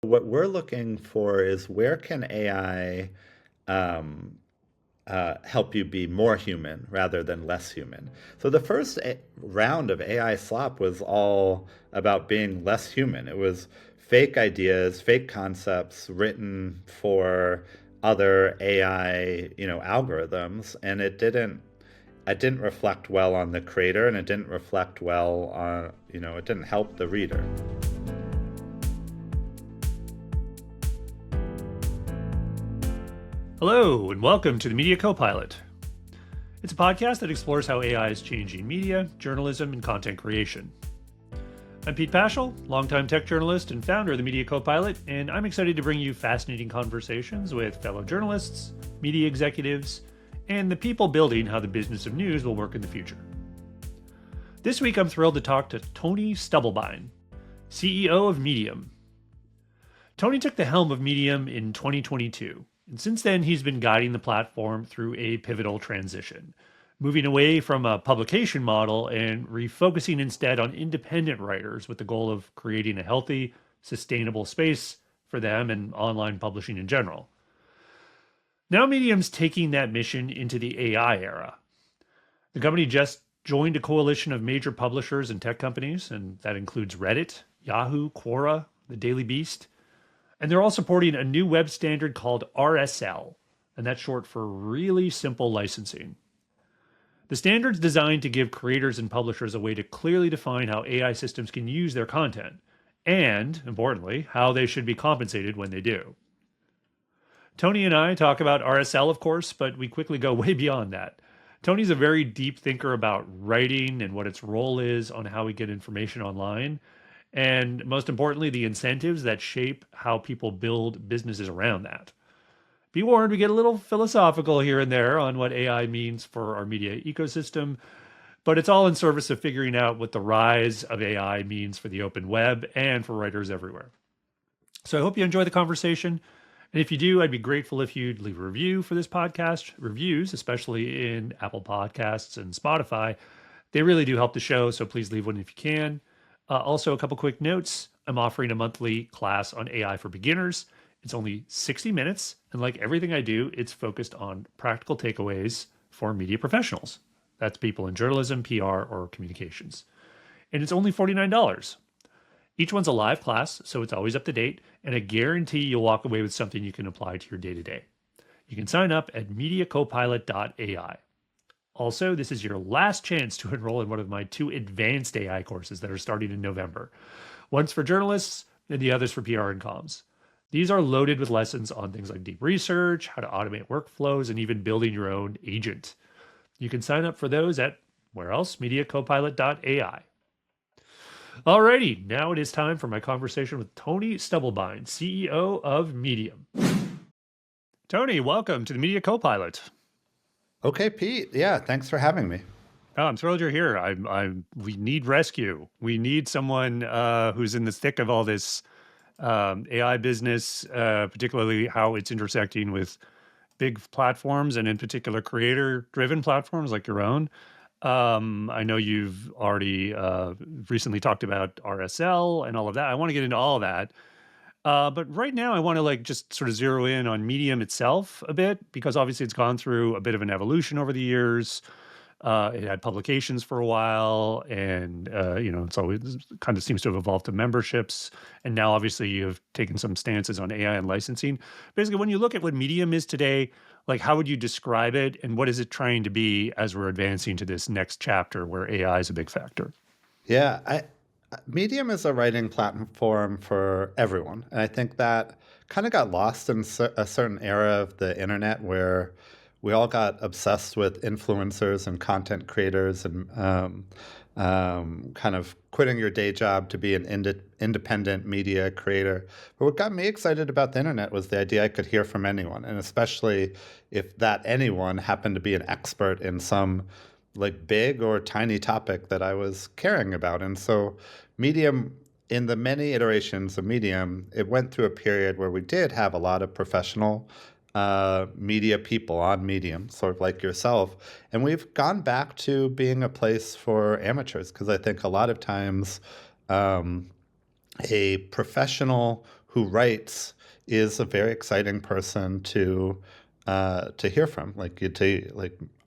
What we're looking for is where can AI um, help you be more human rather than less human. So the first round of AI slop was all about being less human. It was fake ideas, fake concepts written for other AI, algorithms, and it didn't reflect well on the creator, and it didn't reflect well on, it didn't help the reader. Hello, and welcome to the Media Copilot. It's a podcast that explores how AI is changing media, journalism, and content creation. I'm Pete Pachal, longtime tech journalist and founder of the Media Copilot, and I'm excited to bring you fascinating conversations with fellow journalists, media executives, and the people building how the business of news will work in the future. This week, I'm thrilled to talk to Tony Stubblebine, CEO of Medium. Tony took the helm of Medium in 2022. And since then, he's been guiding the platform through a pivotal transition, moving away from a publication model and refocusing instead on independent writers with the goal of creating a healthy, sustainable space for them and online publishing in general. Now Medium's taking that mission into the AI era. The company just joined a coalition of major publishers and tech companies, and that includes Reddit, Yahoo, Quora, the Daily Beast. And they're all supporting a new web standard called RSL, and that's short for Really Simple Licensing. The standard's designed to give creators and publishers a way to clearly define how AI systems can use their content, and, importantly, how they should be compensated when they do. Tony and I talk about RSL, of course, but we quickly go way beyond that. Tony's a very deep thinker about writing and what its role is on how we get information online. And most importantly, the incentives that shape how people build businesses around that. Be warned, we get a little philosophical here and there on what AI means for our media ecosystem, but it's all in service of figuring out what the rise of AI means for the open web and for writers everywhere. So I hope you enjoy the conversation. And if you do, I'd be grateful if you'd leave a review for this podcast. Reviews, especially in Apple Podcasts and Spotify, they really do help the show, so please leave one if you can. Also, a couple quick notes. I'm offering a monthly class on AI for beginners. It's only 60 minutes, and like everything I do, it's focused on practical takeaways for media professionals. That's people in journalism, PR, or communications. And it's only $49. Each one's a live class, so it's always up to date, and I guarantee you'll walk away with something you can apply to your day-to-day. You can sign up at mediacopilot.ai. Also, this is your last chance to enroll in one of my 2 advanced AI courses that are starting in November. One's for journalists and the other's for PR and comms. These are loaded with lessons on things like deep research, how to automate workflows, and even building your own agent. You can sign up for those at, where else? mediacopilot.ai. Alrighty, now it is time for my conversation with Tony Stubblebine, CEO of Medium. Tony, welcome to the Media Copilot. Okay, Pete. Yeah, thanks for having me. Oh, I'm thrilled you're here. We need rescue. We need someone who's in the thick of all this AI business, particularly how it's intersecting with big platforms and in particular creator-driven platforms like your own. I know you've already recently talked about RSL and all of that. I want to get into all of that. But right now I want to just sort of zero in on Medium itself a bit, because obviously it's gone through a bit of an evolution over the years. It had publications for a while, and it's always kind of seems to have evolved to memberships. And now obviously you've taken some stances on AI and licensing. Basically, when you look at what Medium is today, how would you describe it, and what is it trying to be as we're advancing to this next chapter where AI is a big factor? Yeah, Medium is a writing platform for everyone. And I think that kind of got lost in a certain era of the internet where we all got obsessed with influencers and content creators and kind of quitting your day job to be an independent media creator. But what got me excited about the internet was the idea I could hear from anyone, and especially if that anyone happened to be an expert in some big or tiny topic that I was caring about. And so Medium, in the many iterations of Medium, it went through a period where we did have a lot of professional media people on Medium, sort of like yourself. And we've gone back to being a place for amateurs, because I think a lot of times a professional who writes is a very exciting person to hear from. Like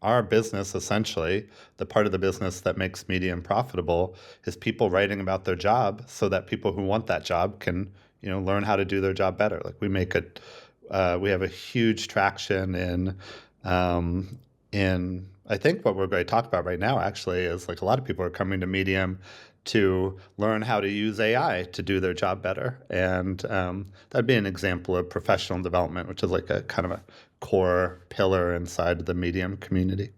our business, essentially, the part of the business that makes Medium profitable is people writing about their job so that people who want that job can, learn how to do their job better. Like we have a huge traction in I think what we're going to talk about right now actually is like a lot of people are coming to Medium to learn how to use AI to do their job better. And that'd be an example of professional development, which is like a kind of a core pillar inside the Medium community.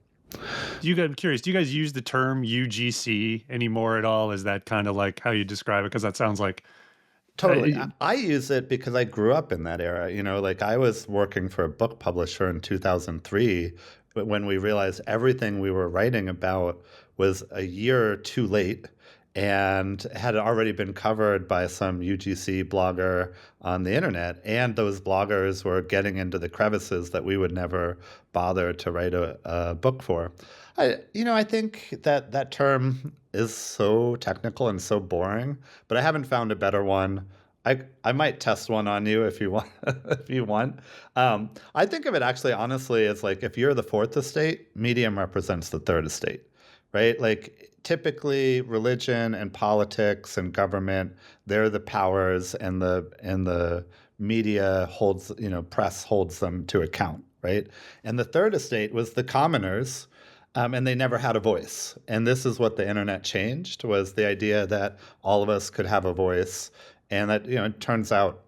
I'm curious, do you guys use the term UGC anymore at all? Is that kind of like how you describe it? Because that sounds like, Totally. I use it because I grew up in that era. Like I was working for a book publisher in 2003 when we realized everything we were writing about was a year too late and had already been covered by some UGC blogger on the internet. And those bloggers were getting into the crevices that we would never bother to write a book for. I think that term is so technical and so boring, but I haven't found a better one. I might test one on you if you want. If you want, I think of it actually, honestly, as like if you're the fourth estate, Medium represents the third estate, right? Like typically, religion and politics and government, they're the powers, and the media holds, press holds them to account, right? And the third estate was the commoners, and they never had a voice. And this is what the internet changed, was the idea that all of us could have a voice. And that, it turns out,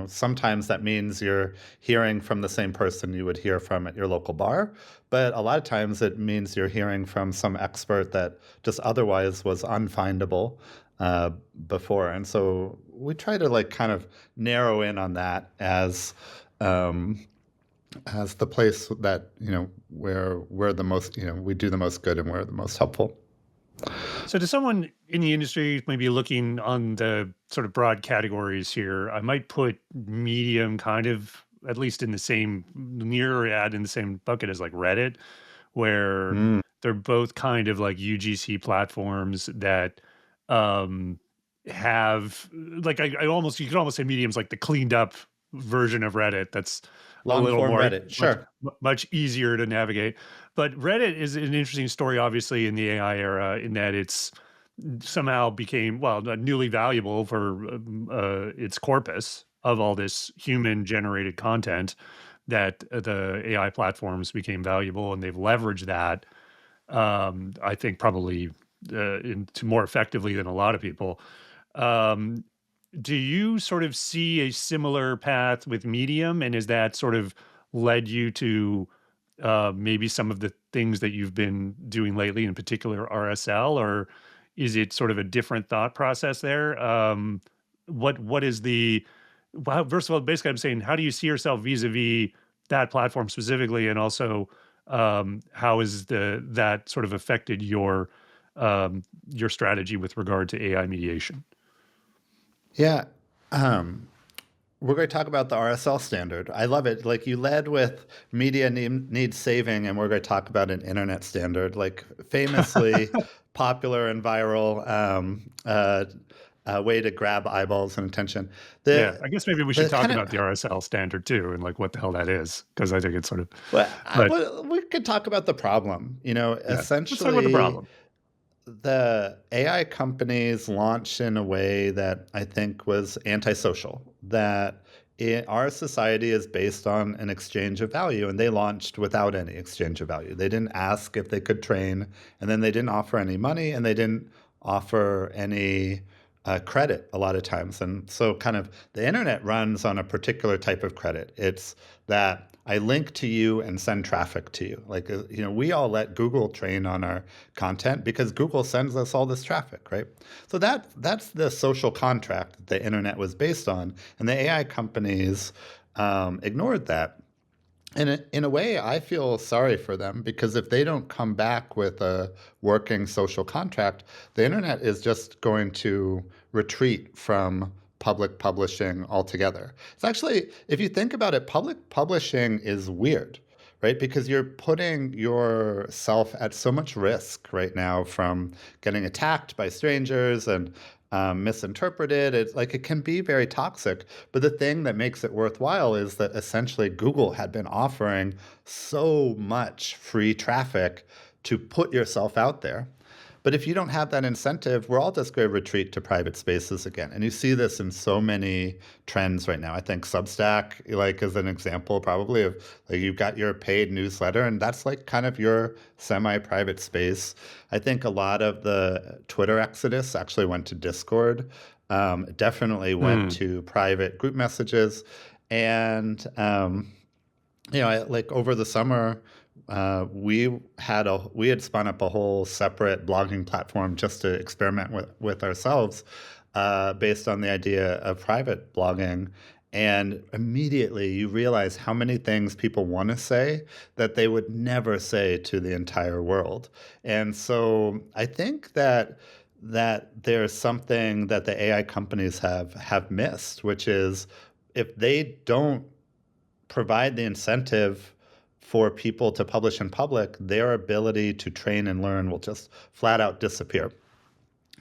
sometimes that means you're hearing from the same person you would hear from at your local bar. But a lot of times it means you're hearing from some expert that just otherwise was unfindable before. And so we try to like kind of narrow in on that as the place that, where we're the most, we do the most good and we're the most helpful. so to someone in the industry, maybe looking on the sort of broad categories here, I might put Medium kind of at least in the same near or add in the same bucket as like Reddit, where Mm. they're both kind of like UGC platforms that um have like I almost you could almost say Medium's like the cleaned up version of Reddit that's a Long little form more Reddit, much sure. much easier to navigate. But Reddit is an interesting story, obviously, in the AI era, in that it's somehow became, well, newly valuable for its corpus of all this human generated content, that the AI platforms became valuable, and they've leveraged that, I think, probably into more effectively than a lot of people. Um, do you sort of see a similar path with Medium, and is that sort of led you to maybe some of the things that you've been doing lately, in particular RSL, or is it sort of a different thought process there? What is the well, first of all, basically, I'm saying, how do you see yourself vis-a-vis that platform specifically, and also how is that sort of affected your strategy with regard to AI mediation? Yeah. Um, we're going to talk about the RSL standard. I love it. Like you led with media needs saving, and we're going to talk about an internet standard, like famously popular and viral way to grab eyeballs and attention. Yeah, The I guess maybe we should the talk kind of about the RSL standard too, and like what the hell that is, because I think it's sort of. But well, we could talk about the problem. yeah, let's talk about the Essentially, problem. the AI companies launched in a way that I think was antisocial, that our society is based on an exchange of value, and they launched without any exchange of value. They didn't ask if they could train, and then they didn't offer any money, and they didn't offer any credit a lot of times. And so, kind of, the internet runs on a particular type of credit. It's that I link to you and send traffic to you. Like, we all let Google train on our content because Google sends us all this traffic, right? So that's the social contract that the internet was based on, and the AI companies ignored that. And in a way, I feel sorry for them, because if they don't come back with a working social contract, the internet is just going to retreat from public publishing altogether. It's actually, if you think about it, public publishing is weird, right? Because you're putting yourself at so much risk right now from getting attacked by strangers, and misinterpreted. It's like it can be very toxic. But the thing that makes it worthwhile is that essentially Google had been offering so much free traffic to put yourself out there. But if you don't have that incentive, we're all just going to retreat to private spaces again. And you see this in so many trends right now. I think Substack, like, is an example probably of like you've got your paid newsletter, and that's like kind of your semi-private space. I think a lot of the Twitter exodus actually went to Discord. It definitely went Hmm. to private group messages, and like over the summer, we had spun up a whole separate blogging platform just to experiment with ourselves, based on the idea of private blogging. And immediately you realize how many things people want to say that they would never say to the entire world. And so I think that there's something that the AI companies have missed, which is if they don't provide the incentive for people to publish in public, their ability to train and learn will just flat out disappear.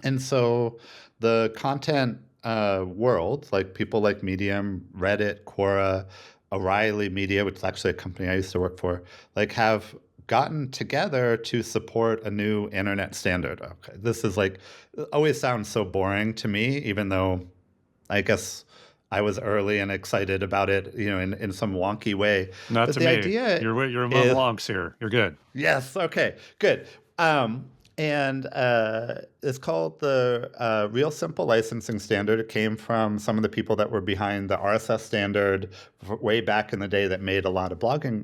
And so the content world, like people like Medium, Reddit, Quora, O'Reilly Media, which is actually a company I used to work for, like have gotten together to support a new internet standard. Okay, this is like always sounds so boring to me, even though I guess I was early and excited about it, in some wonky way. Not But to the me. idea You're among is, wonks here. You're good. yes, okay, good. And it's called the Real Simple Licensing Standard. It came from some of the people that were behind the RSS standard way back in the day that made a lot of blogging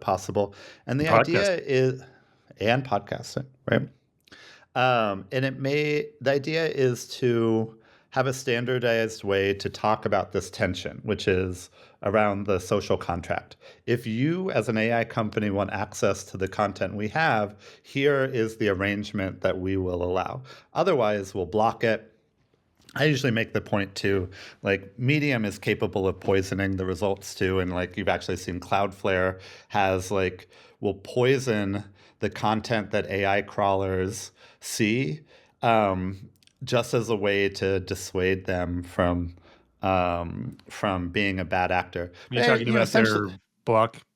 possible. And the Podcast. idea is, and podcasting, right? And the idea is to have a standardized way to talk about this tension, which is around the social contract. If you, as an AI company, want access to the content we have, here is the arrangement that we will allow. Otherwise, we'll block it. I usually make the point too, like Medium is capable of poisoning the results too, and like you've actually seen Cloudflare will poison the content that AI crawlers see, um, just as a way to dissuade them from being a bad actor. You But talking about essentially, their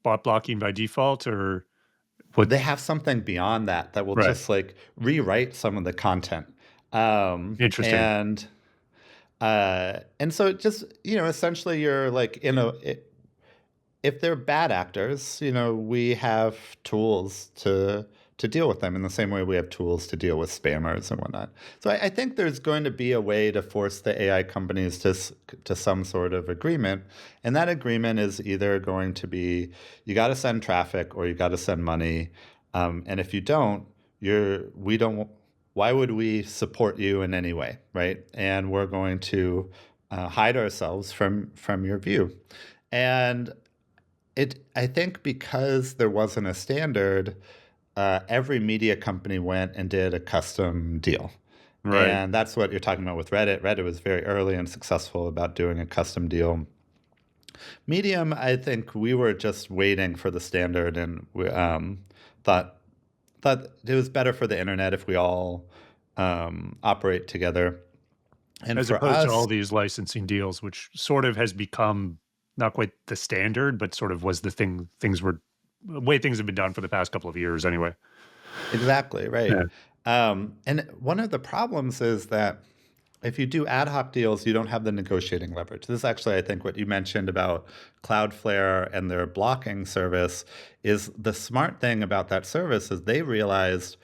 bot blocking by default, or what? they have something beyond that that will Right. just like rewrite some of the content. Um, Interesting. and and so it just, essentially you're like, if they're bad actors, we have tools to deal with them in the same way we have tools to deal with spammers and whatnot. So I think there's going to be a way to force the AI companies to some sort of agreement, and that agreement is either going to be you got to send traffic or you got to send money, and if you don't, we don't. Why would we support you in any way, right? And we're going to hide ourselves from your view, and I think because there wasn't a standard, every media company went and did a custom deal. Right. And that's what you're talking about with Reddit. Reddit was very early and successful about doing a custom deal. Medium, I think we were just waiting for the standard, and we thought thought it was better for the internet if we all operate together. And As for opposed to all us, these licensing deals, which sort of has become not quite the standard, but sort of was the the way things have been done for the past couple of years anyway. exactly right. Yeah. And one of the problems is that if you do ad hoc deals, you don't have the negotiating leverage. This is actually, I think, what you mentioned about Cloudflare and their blocking service is the smart thing about that service is they realized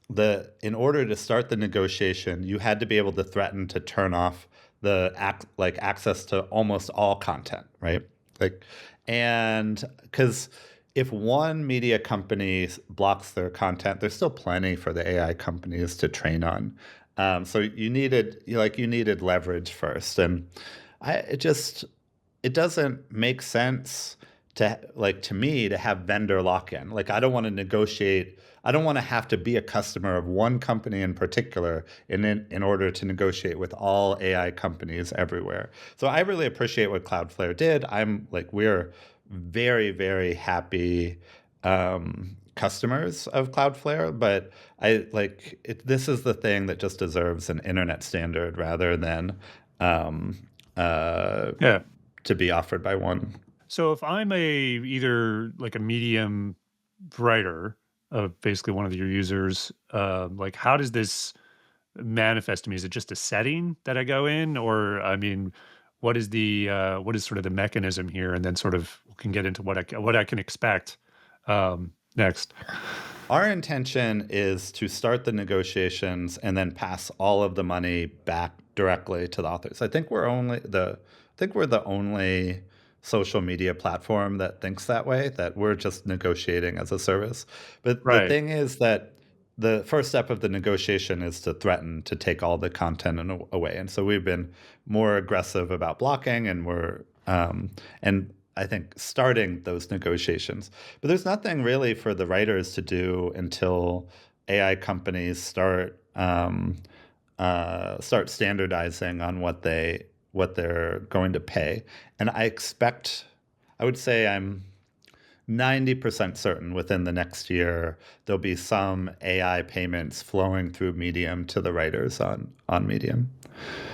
that in order to start the negotiation, you had to be able to threaten to turn off access to almost all content, right? Like, and because if one media company blocks their content, there's still plenty for the AI companies to train on. So you needed leverage first, and it just it doesn't make sense to me to have vendor lock-in. Like I don't want to negotiate. I don't want to have to be a customer of one company in particular in order to negotiate with all AI companies everywhere. So I really appreciate what Cloudflare did. We're very, very happy customers of Cloudflare, but this is the thing that just deserves an internet standard rather than um, uh, Yeah. to be offered by one. So if I'm either like a Medium writer, basically one of your users, like how does this manifest to me? Is it just a setting that I go in, or I mean, what is sort of the mechanism here, and then sort of can get into what I can expect next. Our intention is to start the negotiations and then pass all of the money back directly to the authors. I think we're the only social media platform that thinks that way, that we're just negotiating as a service. But the Right. thing is that the first step of the negotiation is to threaten to take all the content away. And so we've been more aggressive about blocking, and and I think starting those negotiations. But there's nothing really for the writers to do until AI companies start standardizing on what they're going to pay. And I would say I'm 90% certain within the next year there'll be some AI payments flowing through Medium to the writers on Medium.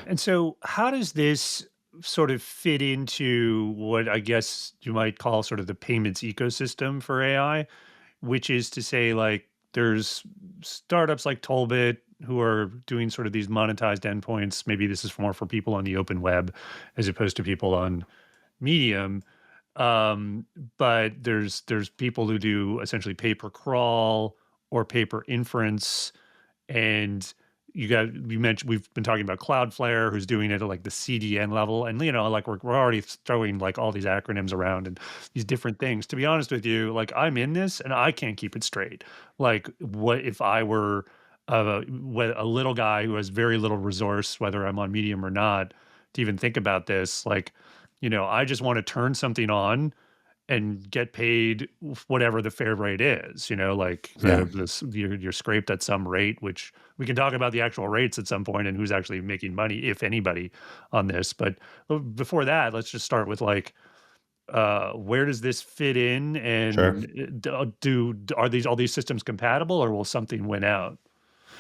And so, how does this sort of fit into what I guess you might call sort of the payments ecosystem for AI? Which is to say, like, there's startups like Tollbit who are doing sort of these monetized endpoints. Maybe this is more for people on the open web as opposed to people on Medium. Um, but there's people who do essentially pay per crawl or pay per inference, and you mentioned we've been talking about Cloudflare, who's doing it at like the CDN level, and like we're already throwing like all these acronyms around and these different things. To be honest with you, like I'm in this and I can't keep it straight. Like, what if I were a little guy who has very little resource, whether I'm on Medium or not, to even think about this? Like, I just want to turn something on and get paid whatever the fair rate is, like Yeah, you're scraped at some rate, which we can talk about the actual rates at some point and who's actually making money, if anybody, on this. But before that, let's just start with like, where does this fit in, sure. and are these all these systems compatible, or will something win out?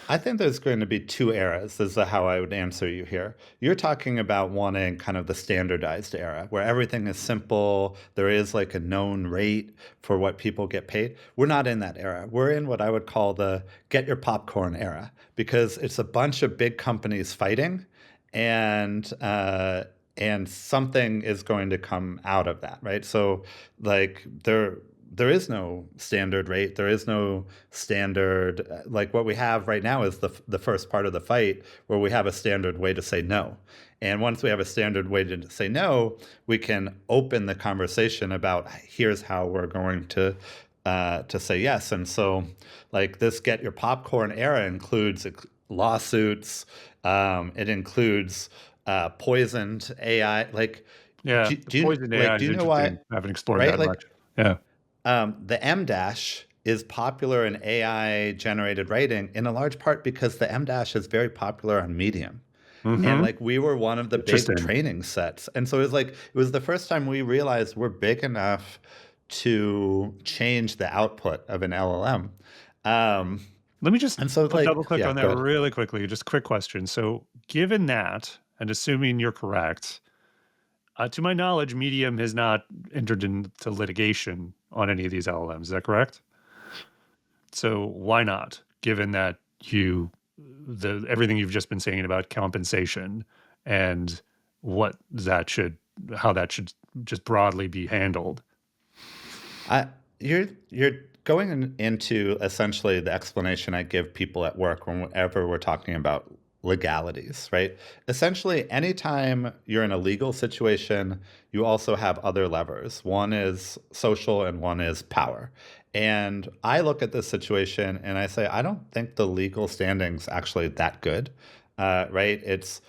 I think there's going to be two eras. This is how I would answer you here. You're talking about wanting kind of the standardized era where everything is simple. There is like a known rate for what people get paid. We're not in that era. We're in what I would call the get your popcorn era, because it's a bunch of big companies fighting, and and something is going to come out of that, right? So like there is no standard rate. There is no standard. Like what we have right now is the first part of the fight where we have a standard way to say no. And once we have a standard way to say no, we can open the conversation about here's how we're going to say yes. And so, like this get your popcorn era includes lawsuits. It includes poisoned AI. Like, Yeah, do, the do you poison AI like do is you know why? interesting. I haven't explored Right? that much. Yeah. The M dash is popular in AI generated writing in a large part because the M dash is very popular on Medium. And Hmm. like we were one of the big Interesting. training sets. And so it was the first time we realized we're big enough to change the output of an LLM. Um, Let me just and so double like, click yeah, on that good. really quickly. Just a quick question. So, given that, and assuming you're correct, to my knowledge, Medium has not entered into litigation on any of these LLMs. Is that correct? So, why not? Given that the everything you've just been saying about compensation and what that should, how that should just broadly be handled. I you're going into essentially the explanation I give people at work whenever we're talking about legalities, right? Essentially, anytime you're in a legal situation, you also have other levers. One is social and one is power. And I look at this situation and I say, I don't think the legal standing's actually that good, right? It's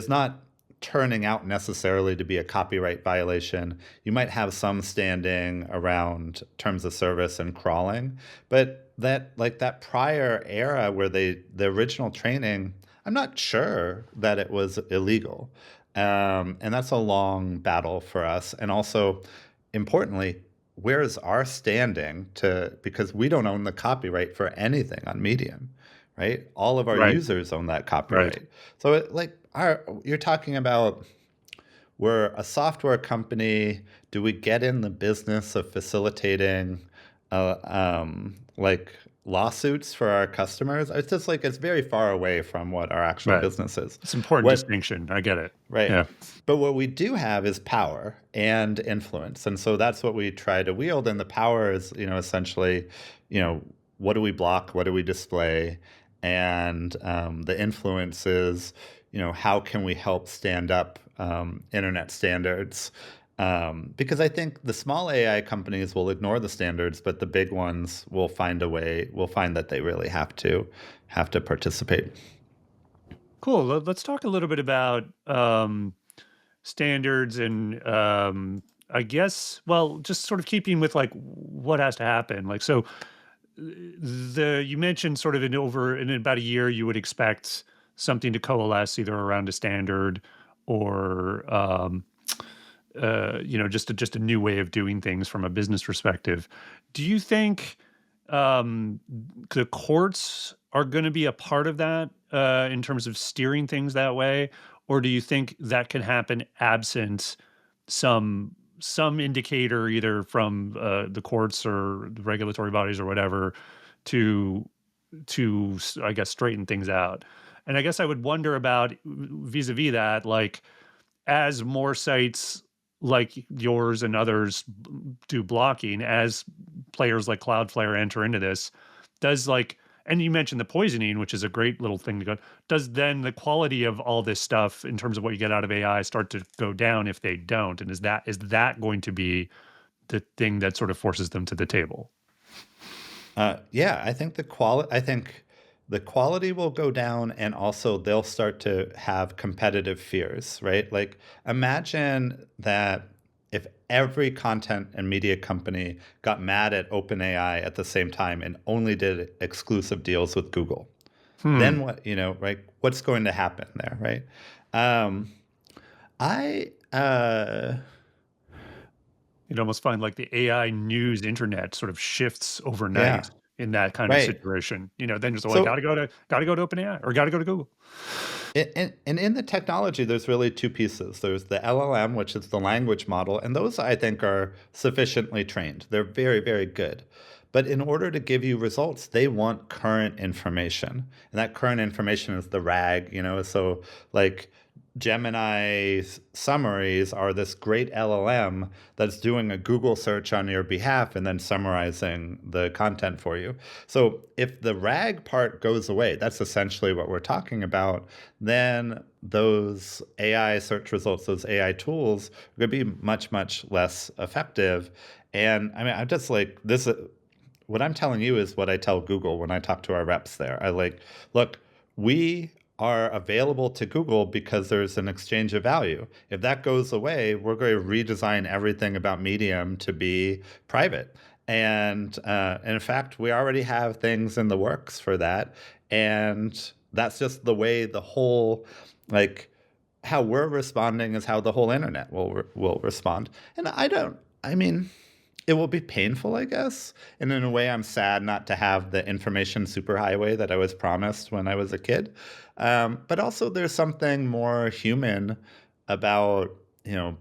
not turning out necessarily to be a copyright violation. You might have some standing around terms of service and crawling, but that prior era where the original training, I'm not sure that it was illegal. And that's a long battle for us. And also, importantly, where's our standing to, because we don't own the copyright for anything on Medium, right? All of our Right. users own that Right. copyright. So you're talking about, we're a software company. Do we get in the business of facilitating like lawsuits for our customers? It's just like it's very far away from what our actual Right. business is. It's an important What distinction. I get it. Right. Yeah. But what we do have is power and influence. And so that's what we try to wield. And the power is, essentially, what do we block? What do we display? And the influence is, how can we help stand up internet standards? Because I think the small AI companies will ignore the standards, but the big ones will find a way, will find that they really have to participate. Cool. Let's talk a little bit about standards and I guess, well, just sort of keeping with like what has to happen. Like, so you mentioned sort of in about a year, you would expect something to coalesce either around a standard or, just a new way of doing things from a business perspective. Do you think the courts are going to be a part of that in terms of steering things that way, or do you think that can happen absent some indicator either from the courts or the regulatory bodies or whatever to I guess straighten things out? And I guess I would wonder about vis-a-vis that, like as more sites like yours and others do blocking, as players like Cloudflare enter into this, does like, and you mentioned the poisoning, which is a great little thing to go, does then the quality of all this stuff in terms of what you get out of AI start to go down if they don't? And is that going to be the thing that sort of forces them to the table? Yeah, I think the quality will go down, and also they'll start to have competitive fears, right? Like, imagine that if every content and media company got mad at OpenAI at the same time and only did exclusive deals with Google, Hmm. then what, right? What's going to happen there, right? Um, I, You'd almost find like the AI news internet sort of shifts overnight yeah, in that kind of right. situation. Then just like So gotta go to OpenAI or gotta go to Google. And in the technology, there's really two pieces. There's the LLM, which is the language model, and those I think are sufficiently trained. They're very, very good. But in order to give you results, they want current information. And that current information is the RAG, So, like, Gemini summaries are this great LLM that's doing a Google search on your behalf and then summarizing the content for you. So if the RAG part goes away, that's essentially what we're talking about, then those AI search results, those AI tools are going to be much, much less effective. And I mean, I'm just like, what I'm telling you is what I tell Google when I talk to our reps there. I like, look, we are available to Google because there's an exchange of value. If that goes away, we're going to redesign everything about Medium to be private. And in fact, we already have things in the works for that. And that's just the way the whole, like, how we're responding is how the whole internet will respond. And I mean, it will be painful, I guess. And in a way, I'm sad not to have the information superhighway that I was promised when I was a kid. But also, there's something more human about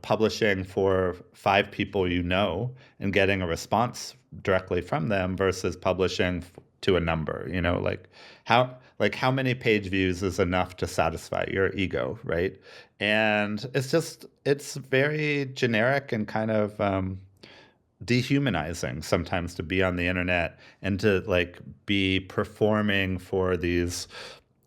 publishing for five people and getting a response directly from them versus publishing to a number. How many page views is enough to satisfy your ego, right? And it's very generic and kind of dehumanizing sometimes to be on the internet and to like be performing for these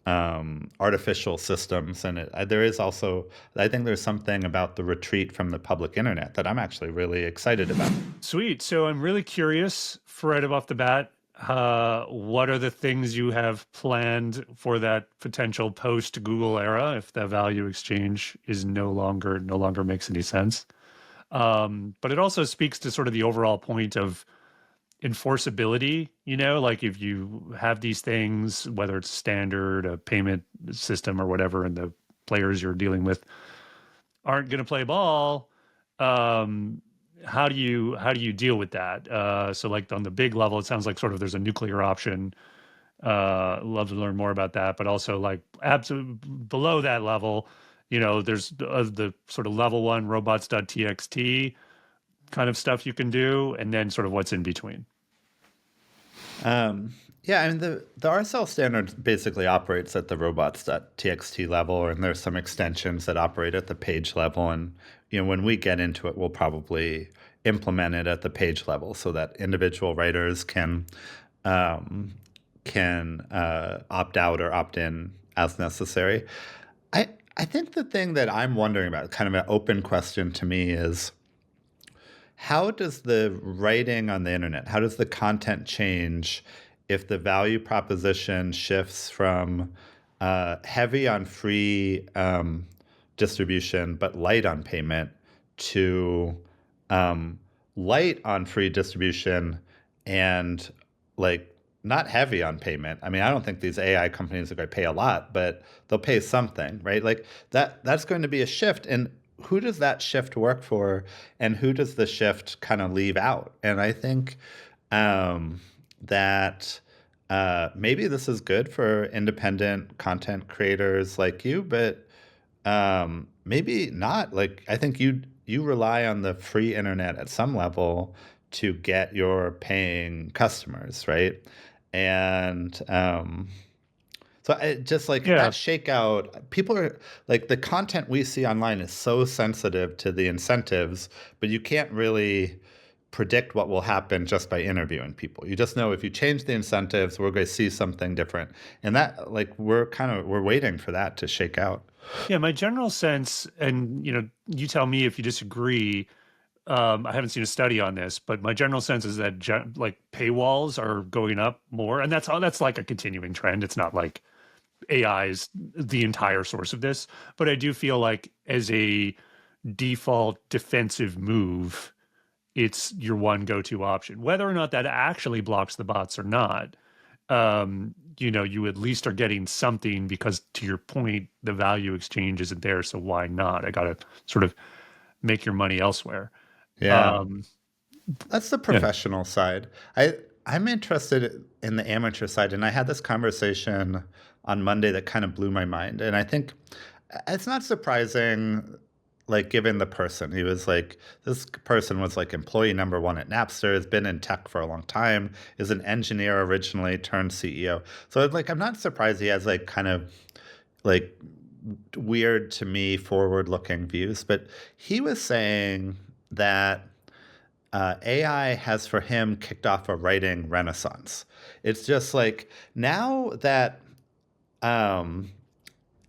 artificial systems. And there is also, I think there's something about the retreat from the public internet that I'm actually really excited about. Sweet. So I'm really curious, right off the bat, what are the things you have planned for that potential post Google era if the value exchange is no longer makes any sense? But it also speaks to sort of the overall point of enforceability, like if you have these things, whether it's standard, a payment system or whatever, and the players you're dealing with aren't going to play ball, um, how do you deal with that? So like on the big level, it sounds like sort of there's a nuclear option. Love to learn more about that, but also like below that level, there's the sort of level one robots.txt kind of stuff you can do, and then sort of what's in between. Um, yeah, I mean the RSL standard basically operates at the robots.txt level, and there's some extensions that operate at the page level. And when we get into it, we'll probably implement it at the page level so that individual writers um, can opt out or opt in as necessary. I think the thing that I'm wondering about, kind of an open question to me, is how does the writing on the internet, how does the content change if the value proposition shifts from heavy on free distribution but light on payment to um, light on free distribution and like not heavy on payment? I mean, I don't think these AI companies are going to pay a lot, but they'll pay something, right? Like that's going to be a shift. And who does that shift work for, and who does the shift kind of leave out? And I think that maybe this is good for independent content creators like you, but maybe not. Like I think you rely on the free internet at some level to get your paying customers, right? And so just like that Yeah. shakeout, people are like the content we see online is so sensitive to the incentives, but you can't really predict what will happen just by interviewing people. You just know if you change the incentives, we're going to see something different. And that like we're waiting for that to shake out. Yeah, my general sense, and you tell me if you disagree. I haven't seen a study on this, but my general sense is that like paywalls are going up more, and that's like a continuing trend. It's not like AI is the entire source of this, but I do feel like as a default defensive move, it's your one go-to option. Whether or not that actually blocks the bots or not, you at least are getting something because, to your point, the value exchange isn't there. So why not? I got to sort of make your money elsewhere. Yeah. Um, That's the yeah. professional side. I'm interested in the amateur side, and I had this conversation on Monday that kind of blew my mind. And I think it's not surprising, like given the person. He was like, this person was like employee number one at Napster, has been in tech for a long time, is an engineer originally turned CEO. So like I'm not surprised he has like kind of like weird to me forward looking views. But he was saying that AI has for him kicked off a writing renaissance. It's just like now that, um,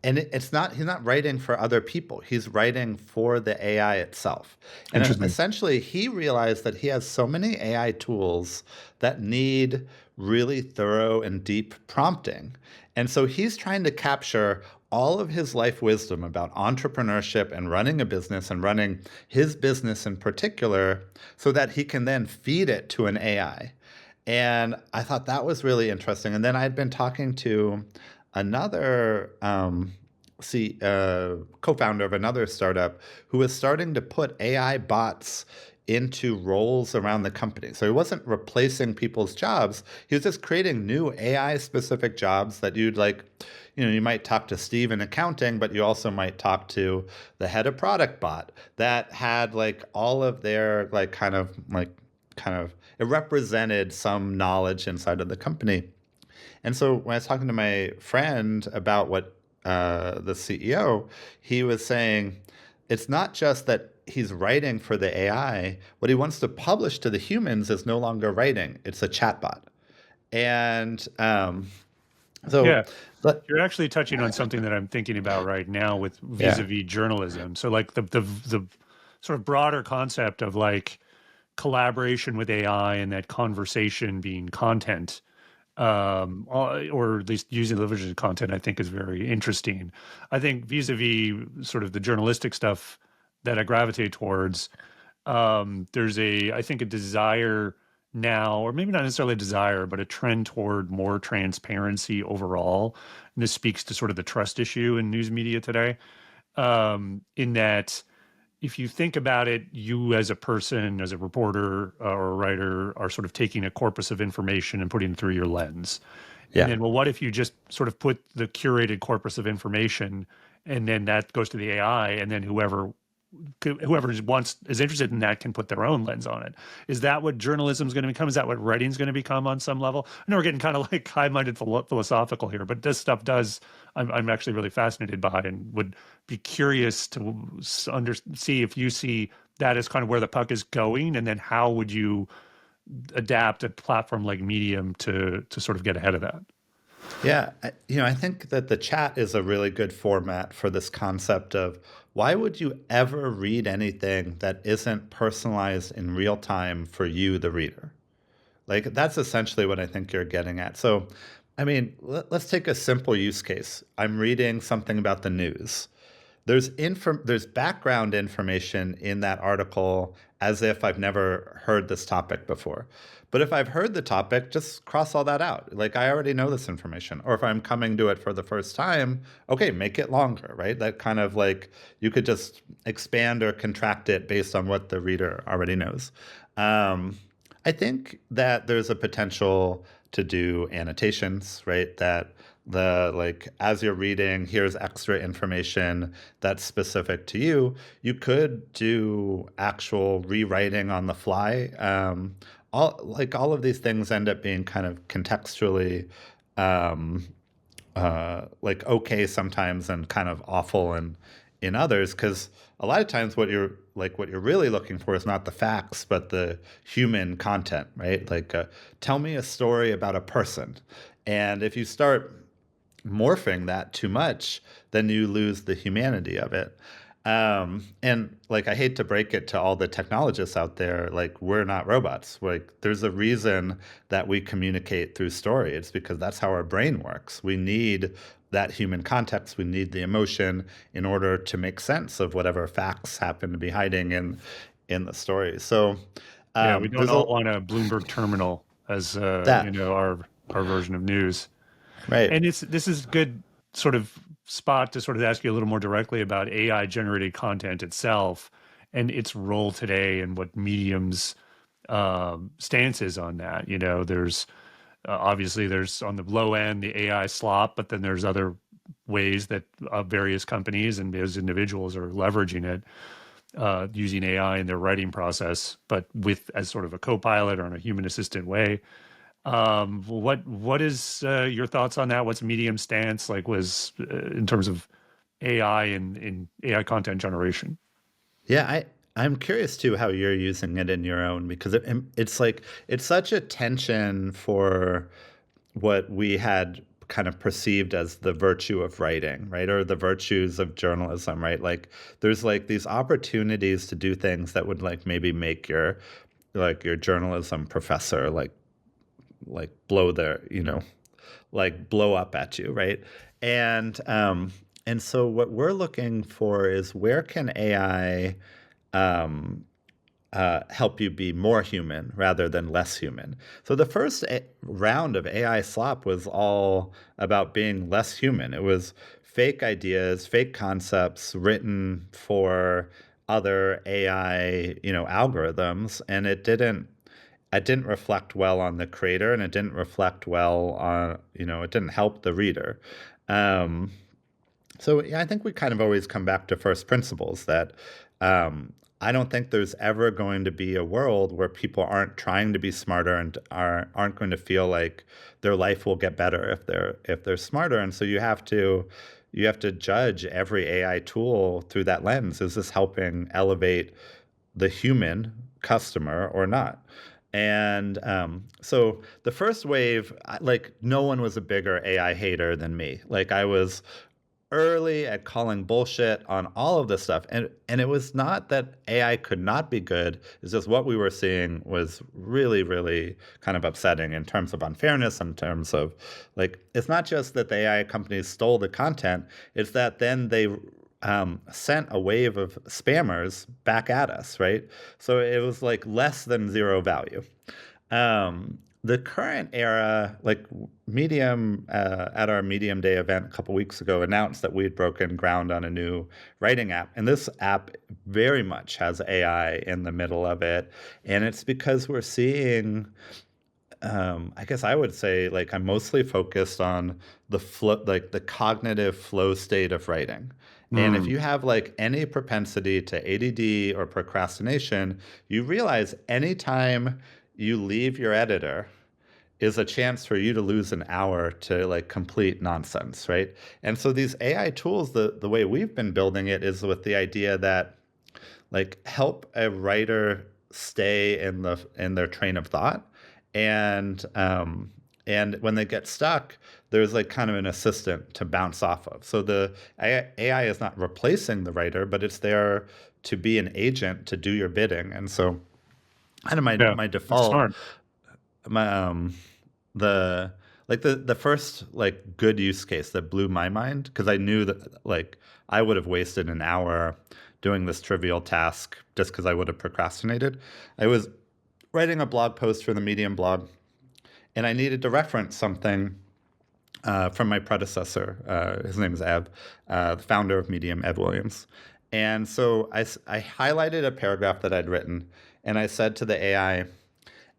and it's not, he's not writing for other people. He's writing for the AI itself. And Interesting. essentially, he realized that he has so many AI tools that need really thorough and deep prompting. And so he's trying to capture all of his life wisdom about entrepreneurship and running a business and running his business in particular so that he can then feed it to an AI. And I thought that was really interesting. And then I'd been talking to another co-founder of another startup who was starting to put AI bots into roles around the company. So he wasn't replacing people's jobs. He was just creating new AI specific jobs that you'd like, you might talk to Steve in accounting, but you also might talk to the head of product bot that had like all of their kind of it represented some knowledge inside of the company. And so when I was talking to my friend about what the CEO, he was saying it's not just that he's writing for the AI. What he wants to publish to the humans is no longer writing; it's a chatbot. And so, Yeah. but You're actually touching on something that I'm thinking about right now with yeah, vis-a-vis journalism. So like the sort of broader concept of like collaboration with AI and that conversation being content, or at least using leveraged content, I think is very interesting. I think vis-a-vis sort of the journalistic stuff that I gravitate towards, there's I think a desire now, or maybe not necessarily a desire, but a trend toward more transparency overall. And this speaks to sort of the trust issue in news media today, in that if you think about it, you as a person, as a reporter or a writer, are sort of taking a corpus of information and putting it through your lens. And Yeah. then, well, what if you just sort of put the curated corpus of information, and then that goes to the AI, and then whoever wants is interested in that can put their own lens on it. Is that what journalism is going to become? Is that what writing is going to become on some level? I know we're getting kind of like high-minded philosophical here, but this stuff does. I'm actually really fascinated by, and would be curious to see if you see that as kind of where the puck is going, and then how would you adapt a platform like Medium to sort of get ahead of that? Yeah, I think that the chat is a really good format for this concept of why would you ever read anything that isn't personalized in real time for you, the reader? Like that's essentially what I think you're getting at. So, I mean, let's take a simple use case. I'm reading something about the news. There's background information in that article as if I've never heard this topic before. But if I've heard the topic, just cross all that out. Like I already know this information. Or if I'm coming to it for the first time, okay, make it longer, right? That kind of like you could just expand or contract it based on what the reader already knows. Um, I think that there's a potential to do annotations, right? That the like as you're reading, here's extra information that's specific to you. You could do actual rewriting on the fly. All of these things end up being kind of contextually um, like okay sometimes and kind of awful in others because a lot of times what you're really looking for is not the facts but the human content, right? Like tell me a story about a person, and if you start morphing that too much, then you lose the humanity of it. And like, I hate to break it to all the technologists out there, like, we're not robots. Like, there's a reason that we communicate through story. It's because that's how our brain works. We need that human context. We need the emotion in order to make sense of whatever facts happen to be hiding in the story. So Yeah, we don't there's a all want a Bloomberg terminal as that our version of news. right. And this is good sort of spot to sort of ask you a little more directly about AI generated content itself and its role today and what Medium's stance is on that. There's obviously there's on the low end the AI slop, but then there's other ways that various companies and as individuals are leveraging it, using AI in their writing process, but with as sort of a co-pilot or in a human assistant way. What is your thoughts on that? What's Medium's stance like? Was in terms of AI and in AI content generation? Yeah, I'm curious too how you're using it in your own because it's like it's such a tension for what we had kind of perceived as the virtue of writing, right? Or the virtues of journalism, right? Like there's like these opportunities to do things that would like maybe make your journalism professor like blow their, like blow up at you, right? And so what we're looking for is where can AI um, help you be more human rather than less human. So the first round of AI slop was all about being less human. It was fake ideas, fake concepts written for other AI, algorithms, and it didn't reflect well on the creator, and it didn't reflect well on, it didn't help the reader. Um, so yeah, I think we kind of always come back to first principles that I don't think there's ever going to be a world where people aren't trying to be smarter and aren't going to feel like their life will get better if they're smarter. And so you have to judge every AI tool through that lens. Is this helping elevate the human customer or not? And so the first wave, like no one was a bigger AI hater than me. Like I was early at calling bullshit on all of this stuff. And it was not that AI could not be good. It's just what we were seeing was really, really kind of upsetting in terms of unfairness, in terms of like, it's not just that the AI companies stole the content, it's that then they sent a wave of spammers back at us, right? So it was like less than zero value. the current era, like Medium, at our Medium Day event a couple weeks ago, announced that we'd broken ground on a new writing app. And this app very much has AI in the middle of it. And it's because we're seeing, I guess I would say, like, I'm mostly focused on the flow, like the cognitive flow state of writing. And if Mm, you have like any propensity to ADD or procrastination, you realize anytime you leave your editor is a chance for you to lose an hour to like complete nonsense, right? And so these AI tools, the way we've been building it is with the idea that like help a writer stay in their train of thought, and when they get stuck, there's like kind of an assistant to bounce off of. So the AI is not replacing the writer, but it's there to be an agent to do your bidding. And so kind of yeah, my that's default, smart. my the the first like good use case that blew my mind, because I knew that like I would have wasted an hour doing this trivial task just because I would have procrastinated. I was writing a blog post for the Medium blog, and I needed to reference something from my predecessor. His name is Eb, the founder of Medium, Ed Williams. And so I highlighted a paragraph that I'd written, and I said to the AI,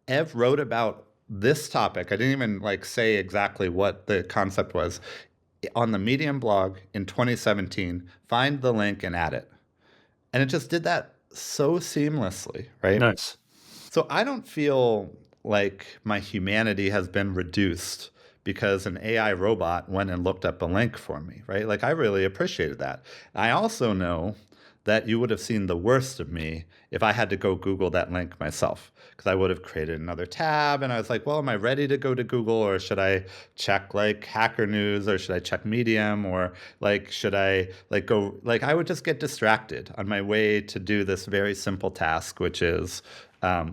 Ev wrote about this topic. I didn't even like say exactly what the concept was on the Medium blog in 2017. Find the link and add it. And it just did that so seamlessly, right? Nice. So I don't feel like my humanity has been reduced because an AI robot went and looked up a link for me, right? Like I really appreciated that. I also know that you would have seen the worst of me if I had to go Google that link myself, because I would have created another tab and I was like, well, am I ready to go to Google, or should I check like Hacker News, or should I check Medium, or like should I like go like I would just get distracted on my way to do this very simple task, which is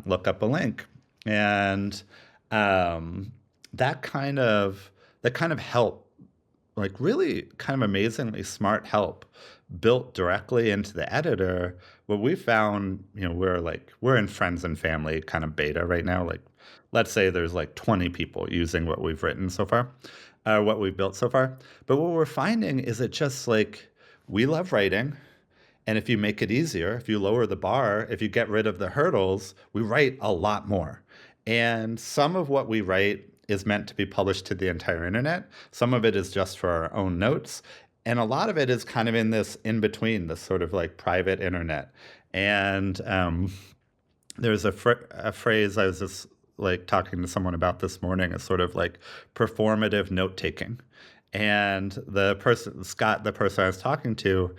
look up a link. And um, that kind of help, like really kind of amazingly smart help built directly into the editor. What we found, we're in friends and family kind of beta right now. Like, let's say there's like 20 people using what we've written so far, what we've built so far. But what we're finding is it just like we love writing. And if you make it easier, if you lower the bar, if you get rid of the hurdles, we write a lot more. And some of what we write is meant to be published to the entire internet. Some of it is just for our own notes. And a lot of it is kind of in this in between, this sort of like private internet. And there's a phrase I was just like talking to someone about this morning, a sort of like performative note taking. And the person, Scott, the person I was talking to,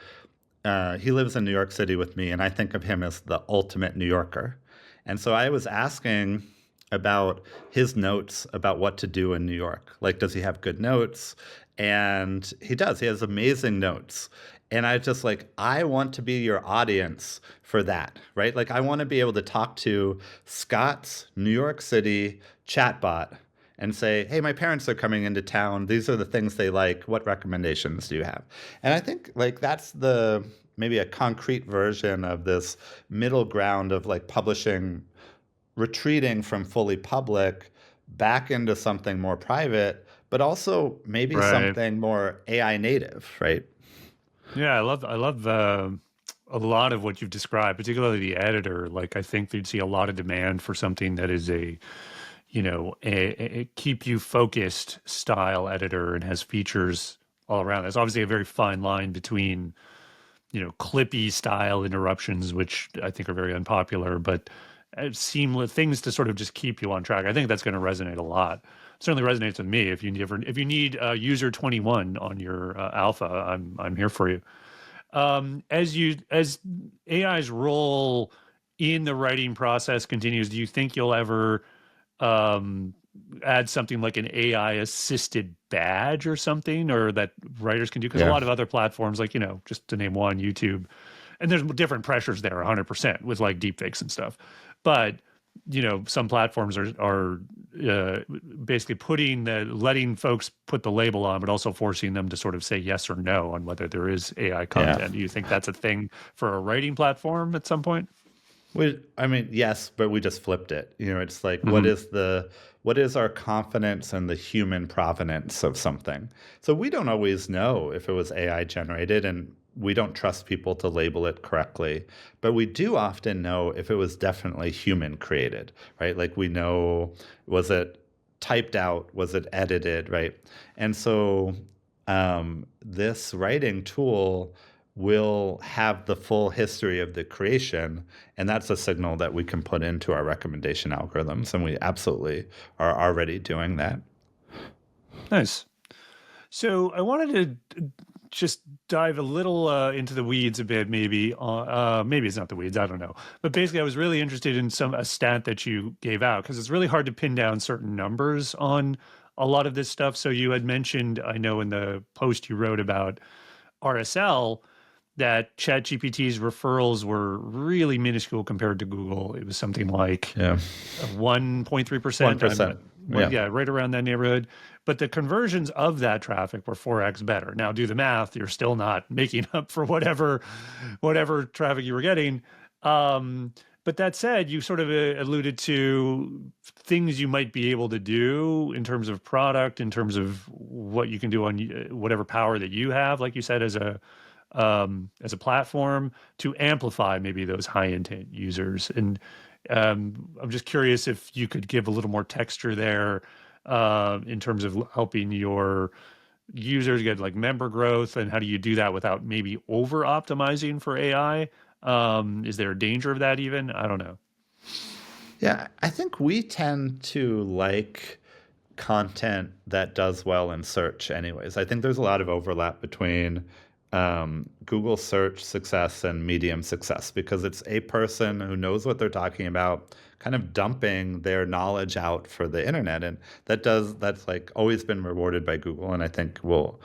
he lives in New York City with me, and I think of him as the ultimate New Yorker. And so I was asking about his notes about what to do in New York. Like, does he have good notes? And he does. He has amazing notes. And I just like, I want to be your audience for that, right? Like, I want to be able to talk to Scott's New York City chatbot and say, hey, my parents are coming into town. These are the things they like. What recommendations do you have? And I think like that's the maybe a concrete version of this middle ground of like publishing, retreating from fully public back into something more private, but also maybe Right. something more AI native, right? Yeah, I love a lot of what you've described, particularly the editor. Like, I think you'd see a lot of demand for something that is a keep you focused style editor and has features all around. There's obviously a very fine line between, clippy style interruptions, which I think are very unpopular, but seamless things to sort of just keep you on track. I think that's going to resonate a lot. Certainly resonates with me. If you need user 21 on your alpha, I'm here for you. As AI's role in the writing process continues, do you think you'll ever um, add something like an AI assisted badge or something, or that writers can do? Because a Yeah. lot of other platforms, like, just to name one, YouTube, and there's different pressures there 100% with like deepfakes and stuff. But, some platforms are basically letting folks put the label on, but also forcing them to sort of say yes or no on whether there is AI Yeah. content. Do you think that's a thing for a writing platform at some point? I mean, yes, but we just flipped it. It's like, Hmm. what is our confidence in the human provenance of something? So we don't always know if it was AI generated, and we don't trust people to label it correctly. But we do often know if it was definitely human created, right? Like we know, was it typed out? Was it edited, right? And so this writing tool will have the full history of the creation, and that's a signal that we can put into our recommendation algorithms, and we absolutely are already doing that. Nice. So I wanted to just dive a little into the weeds a bit, maybe. Maybe it's not the weeds, I don't know. But basically, I was really interested in a stat that you gave out because it's really hard to pin down certain numbers on a lot of this stuff. So you had mentioned, I know in the post you wrote about RSL, that ChatGPT's referrals were really minuscule compared to Google. It was something like Yeah. 1.3%. I'm 1%. not, Yeah. yeah, right around that neighborhood. But the conversions of that traffic were 4x better. Now, do the math; you're still not making up for whatever traffic you were getting. But that said, you sort of alluded to things you might be able to do in terms of product, in terms of what you can do on whatever power that you have, like you said, as a platform to amplify maybe those high intent users. And I'm just curious if you could give a little more texture there in terms of helping your users get like member growth, and how do you do that without maybe over optimizing for AI? Is there a danger of that even? I don't know. Yeah, I think we tend to like content that does well in search anyways. I think there's a lot of overlap between Google search success and Medium success, because it's a person who knows what they're talking about, kind of dumping their knowledge out for the internet. And that's like always been rewarded by Google, and I think will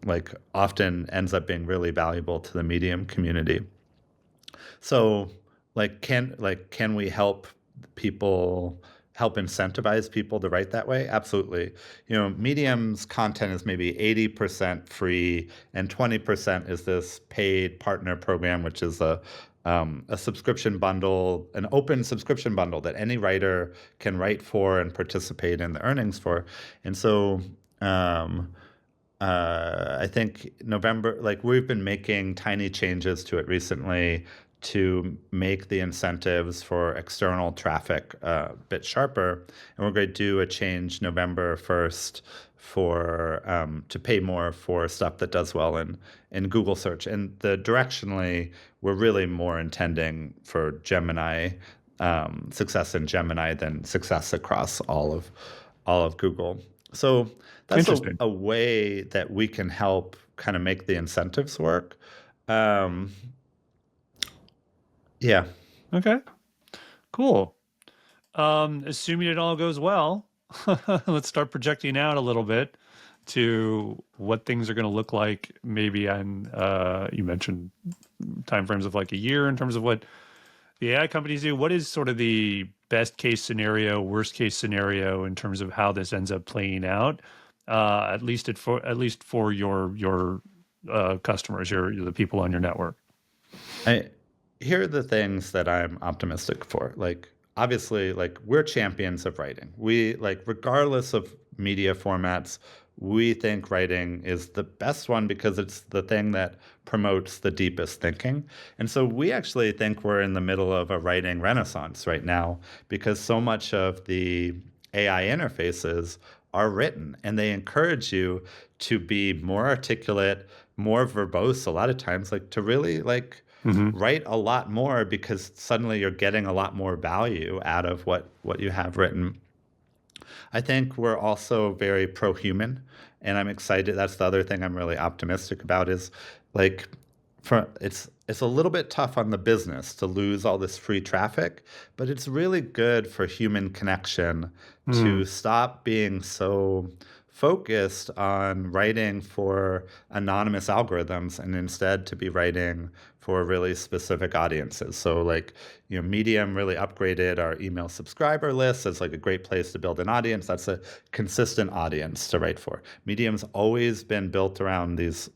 like often ends up being really valuable to the Medium community. So, can we people help incentivize people to write that way? Absolutely. Medium's content is maybe 80% free, and 20% is this paid partner program, which is a subscription bundle, an open subscription bundle that any writer can write for and participate in the earnings for. And so, um, I think November, like we've been making tiny changes to it recently to make the incentives for external traffic a bit sharper. And we're going to do a change November 1st for to pay more for stuff that does well in Google search. And directionally, we're really more intending for Gemini, success in Gemini than success across all of Google. So that's Interesting. a way that we can help kind of make the incentives work. Um, yeah. Okay, cool. Assuming it all goes well, let's start projecting out a little bit to what things are going to look like maybe on you mentioned timeframes of like a year in terms of what the AI companies do. What is sort of the best case scenario, worst case scenario in terms of how this ends up playing out? At least for your customers, the people on your network. I Here are the things that I'm optimistic for. Like obviously, like we're champions of writing. We like regardless of media formats, we think writing is the best one because it's the thing that promotes the deepest thinking. And so we actually think we're in the middle of a writing renaissance right now, because so much of the AI interfaces are written, and they encourage you to be more articulate, more verbose a lot of times, like to really like Hmm. write a lot more, because suddenly you're getting a lot more value out of what you have written. I think we're also very pro-human, and I'm excited. That's the other thing I'm really optimistic about is like it's a little bit tough on the business to lose all this free traffic, but it's really good for human connection to stop being so focused on writing for anonymous algorithms, and instead to be writing for really specific audiences. So like, Medium really upgraded our email subscriber list as like a great place to build an audience. That's a consistent audience to write for. Medium's always been built around these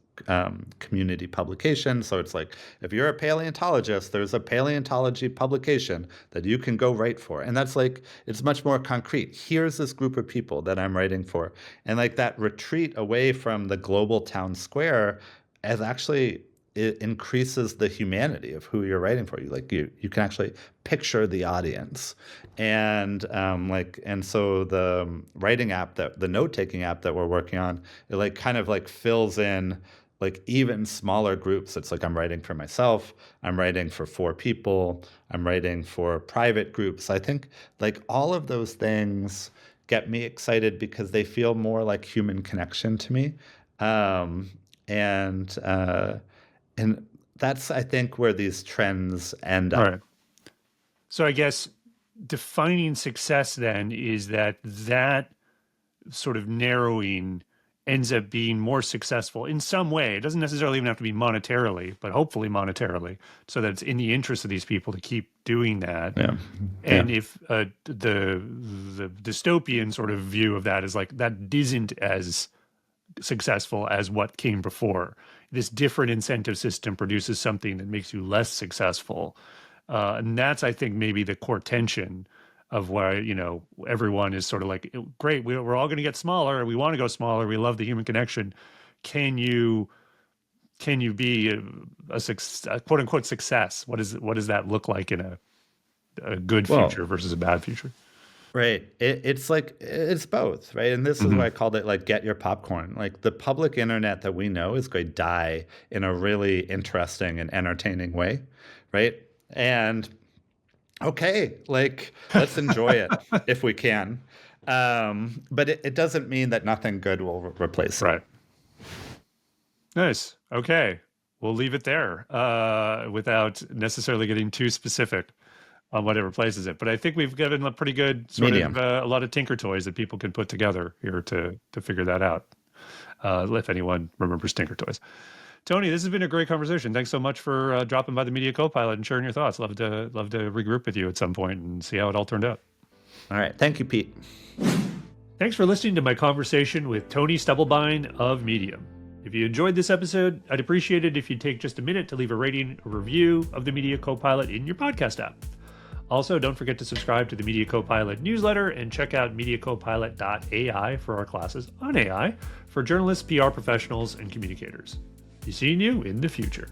community publication. So it's like, if you're a paleontologist, there's a paleontology publication that you can go write for. And that's like, it's much more concrete. Here's this group of people that I'm writing for. And like that retreat away from the global town square as actually it increases the humanity of who you're writing for. You can actually picture the audience, and so the writing app, the note taking app that we're working on, it like kind of like fills in like even smaller groups. It's like, I'm writing for myself, I'm writing for 4 people, I'm writing for private groups. I think like all of those things get me excited because they feel more like human connection to me. Um, and and that's, I think, where these trends end All up. right. So I guess defining success then is that sort of narrowing ends up being more successful in some way. It doesn't necessarily even have to be monetarily, but hopefully monetarily, so that it's in the interest of these people to keep doing that. Yeah. And if the dystopian sort of view of that is like, that isn't as successful as what came before. This different incentive system produces something that makes you less successful. And that's, I think, maybe the core tension of why, everyone is sort of like, great, we're all going to get smaller. We want to go smaller. We love the human connection. Can you be a quote unquote success? What does that look like in a good future versus a bad future? Right. It's like, it's both, right? And this is why I called it like, get your popcorn. Like, the public internet that we know is going to die in a really interesting and entertaining way, right? And okay, like, let's enjoy it if we can. But it doesn't mean that nothing good will replace it. Right. Nice. Okay. We'll leave it there without necessarily getting too specific on what it replaces it. But I think we've given a pretty good sort Medium. of a lot of tinker toys that people can put together here to figure that out. If anyone remembers tinker toys. Tony, this has been a great conversation. Thanks so much for dropping by the Media Copilot and sharing your thoughts. Love to regroup with you at some point and see how it all turned out. All right. Thank you, Pete. Thanks for listening to my conversation with Tony Stubblebine of Medium. If you enjoyed this episode, I'd appreciate it if you'd take just a minute to leave a rating or review of the Media Copilot in your podcast app. Also, don't forget to subscribe to the Media Copilot newsletter and check out mediacopilot.ai for our classes on AI for journalists, PR professionals, and communicators. Be seeing you in the future.